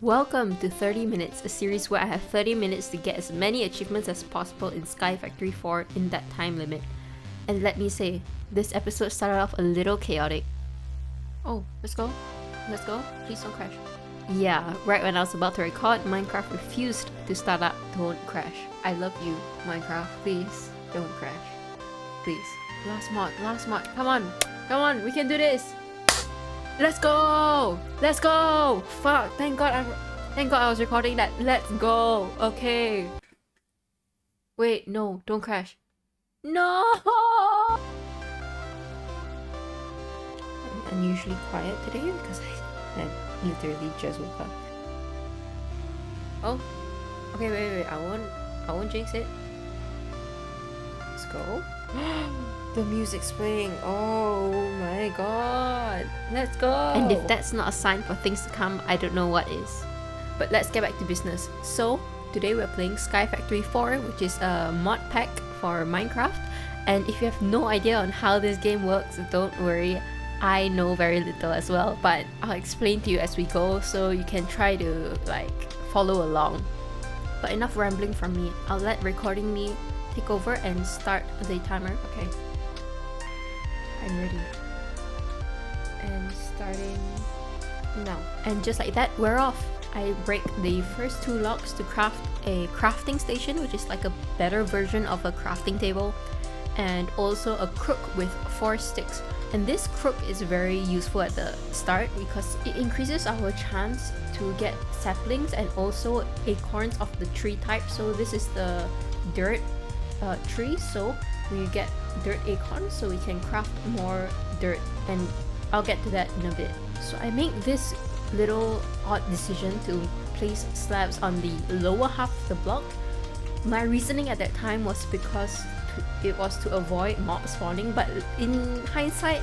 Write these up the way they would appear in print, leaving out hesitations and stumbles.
Welcome to 30 Minutes, a series where I have 30 minutes to get as many achievements as possible in SkyFactory 4 in that time limit. And let me say, this episode started off a little chaotic. Oh, let's go. Please don't crash. Yeah, right when I was about to record, Minecraft refused to start up. Don't crash. I love you, Minecraft. Please, don't crash. Please. Last mod. Come on, we can do this. Let's go! Fuck, thank God I was recording that. Let's go. Okay. Wait, no, don't crash. No! I'm unusually quiet today because I literally just woke up. Oh, okay, wait. I won't jinx it. Let's go. The music's playing. Oh my god. Let's go. And if that's not a sign for things to come, I don't know what is. But let's get back to business. So, today we're playing SkyFactory 4, which is a mod pack for Minecraft. And if you have no idea on how this game works, don't worry. I know very little as well, but I'll explain to you as we go so you can try to follow along. But enough rambling from me. I'll let recording me take over and start the timer. Okay. I'm ready. And starting now. And just like that, we're off. I break the first 2 logs to craft a crafting station, which is like a better version of a crafting table, and also a crook with 4 sticks. And this crook is very useful at the start because it increases our chance to get saplings and also acorns of the tree type. So this is the dirt tree, so we get dirt acorns so we can craft more dirt, and I'll get to that in a bit. So I make this little odd decision to place slabs on the lower half of the block. My reasoning at that time was because it was to avoid mob spawning, but in hindsight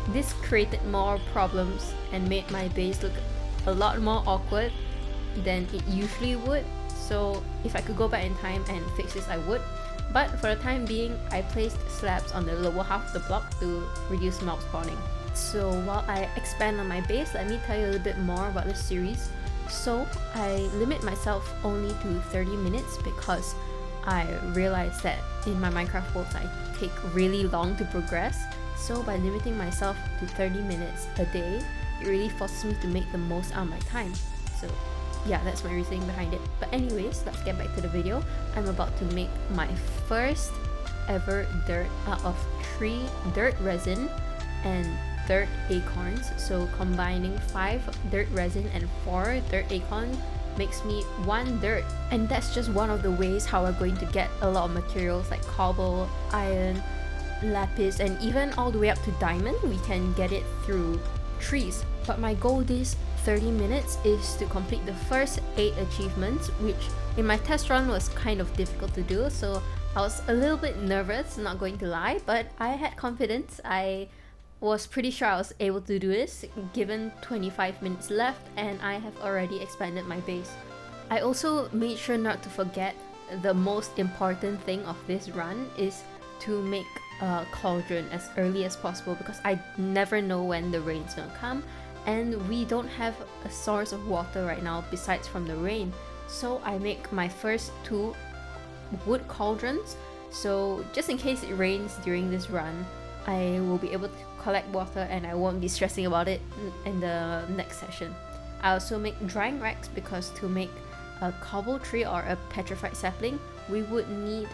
this created more problems and made my base look a lot more awkward than it usually would. So if I could go back in time and fix this, I would. But for the time being, I placed slabs on the lower half of the block to reduce mob spawning. So while I expand on my base, let me tell you a little bit more about this series. So I limit myself only to 30 minutes because I realized that in my Minecraft worlds I take really long to progress. So by limiting myself to 30 minutes a day, it really forces me to make the most out of my time. So yeah, that's my reasoning behind it. But anyways, let's get back to the video. I'm about to make my first ever dirt out of tree dirt resin and dirt acorns. So combining 5 dirt resin and 4 dirt acorn makes me 1 dirt. And that's just one of the ways how we're going to get a lot of materials like cobble, iron, lapis, and even all the way up to diamond. We can get it through trees. But my goal this 30 minutes is to complete the first 8 achievements, which in my test run was kind of difficult to do, so I was a little bit nervous, not going to lie, but I had confidence. I was pretty sure I was able to do this given 25 minutes left, and I have already expanded my base. I also made sure not to forget the most important thing of this run is to make a cauldron as early as possible because I never know when the rain's gonna come, and we don't have a source of water right now besides from the rain. So I make my first 2 wood cauldrons, so just in case it rains during this run, I will be able to collect water and I won't be stressing about it in the next session. I also make drying racks because to make a cobble tree or a petrified sapling, we would need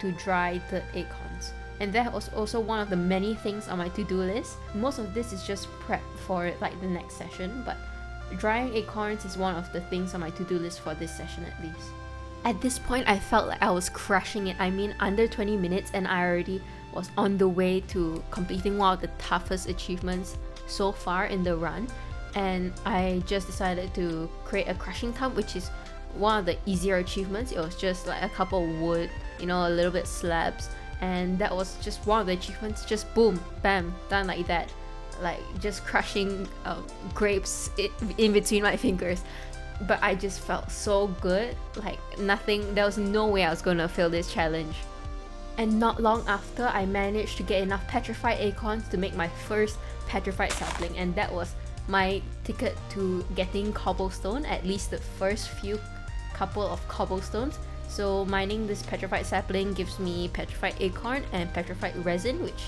to dry the acorns. And that was also one of the many things on my to-do list. Most of this is just prep for the next session, but drying acorns is one of the things on my to-do list for this session at least. At this point, I felt like I was crushing it. I mean, under 20 minutes and I already was on the way to completing one of the toughest achievements so far in the run. And I just decided to create a crushing tub, which is one of the easier achievements. It was just like a couple of wood, a little bit slabs, and that was just one of the achievements. Just boom, bam, done like that, like just crushing grapes in between my fingers. But I just felt so good, like nothing, there was no way I was gonna fail this challenge. And not long after, I managed to get enough petrified acorns to make my first petrified sapling, and that was my ticket to getting cobblestone, at least the first few couple of cobblestones. So mining this petrified sapling gives me petrified acorn and petrified resin, which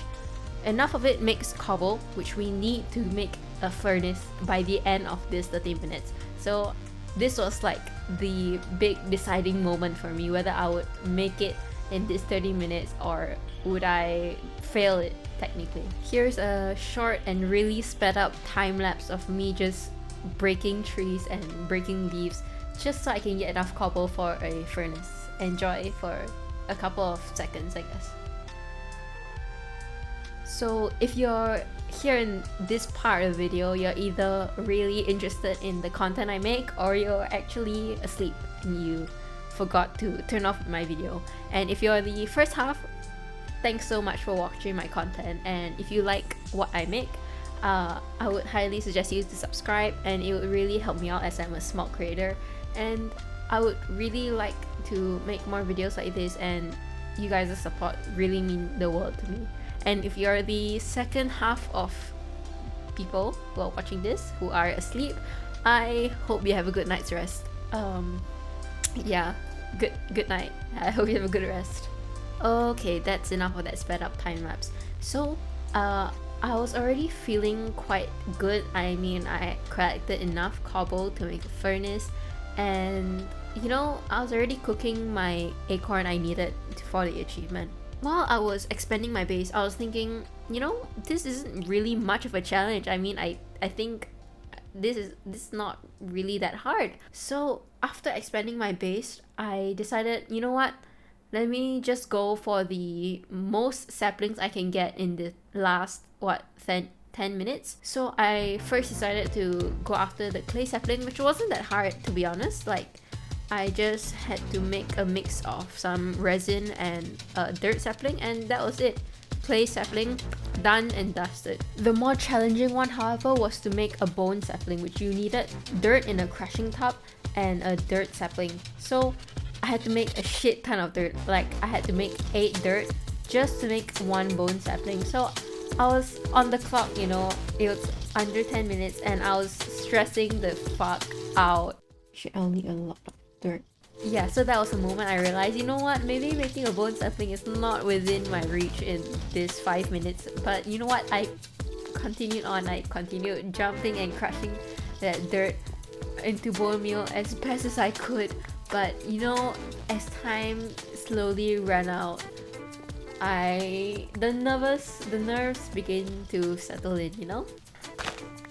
enough of it makes cobble, which we need to make a furnace by the end of this 30 minutes. So this was like the big deciding moment for me, whether I would make it in this 30 minutes or would I fail it technically. Here's a short and really sped up time lapse of me just breaking trees and breaking leaves just so I can get enough cobble for a furnace. Enjoy for a couple of seconds, I guess. So if you're here in this part of the video, you're either really interested in the content I make or you're actually asleep and you forgot to turn off my video. And if you're the first half, thanks so much for watching my content, and if you like what I make, I would highly suggest you to subscribe, and it would really help me out as I'm a small creator, and I would really like to make more videos like this, and you guys' support really mean the world to me. And if you're the second half of people who are watching this who are asleep, I hope you have a good night's rest. Yeah, good night. I hope you have a good rest. Okay, that's enough of that sped up time lapse. So I was already feeling quite good. I mean, I collected enough cobble to make a furnace, and you know, I was already cooking my acorn I needed for the achievement. While I was expanding my base, I was thinking, you know, this isn't really much of a challenge. I mean, I think this is not really that hard. So after expanding my base, I decided, you know what? Let me just go for the most saplings I can get in the last, 10 minutes. So I first decided to go after the clay sapling, which wasn't that hard, to be honest. Like, I just had to make a mix of some resin and dirt sapling, and that was it. Clay sapling, done and dusted. The more challenging one, however, was to make a bone sapling, which you needed dirt in a crushing tub and a dirt sapling. So I had to make a shit ton of dirt. Like, I had to make 8 dirt just to make 1 bone sapling. So I was on the clock, you know, it was under 10 minutes and I was stressing the fuck out. Shit, I'll need a lot of dirt. Yeah, so that was a moment I realized, you know what, maybe making a bone sapling is not within my reach in this 5 minutes. But you know what, I continued on. I continued jumping and crushing that dirt into bone meal as best as I could. But you know, as time slowly ran out, the nerves begin to settle in, you know?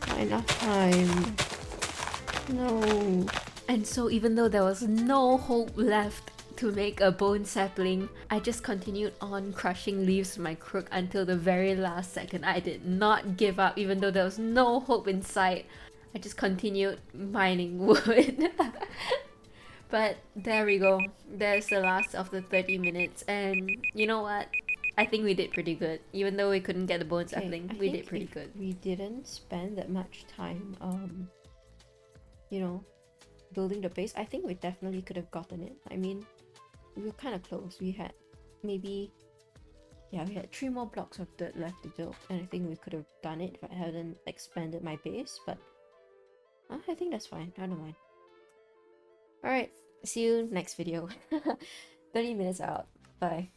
Not enough time. No. And so even though there was no hope left to make a bone sapling, I just continued on crushing leaves with my crook until the very last second. I did not give up even though there was no hope in sight. I just continued mining wood. But there we go. There's the last of the 30 minutes, and you know what? I think we did pretty good. Even though we couldn't get the bone sapling, we did pretty good. We didn't spend that much time, you know, building the base. I think we definitely could have gotten it. I mean, we were kind of close. We had maybe, yeah, we had 3 more blocks of dirt left to build, and I think we could have done it if I hadn't expanded my base, but I think that's fine. I don't mind. Alright, see you next video. 30 minutes out. Bye.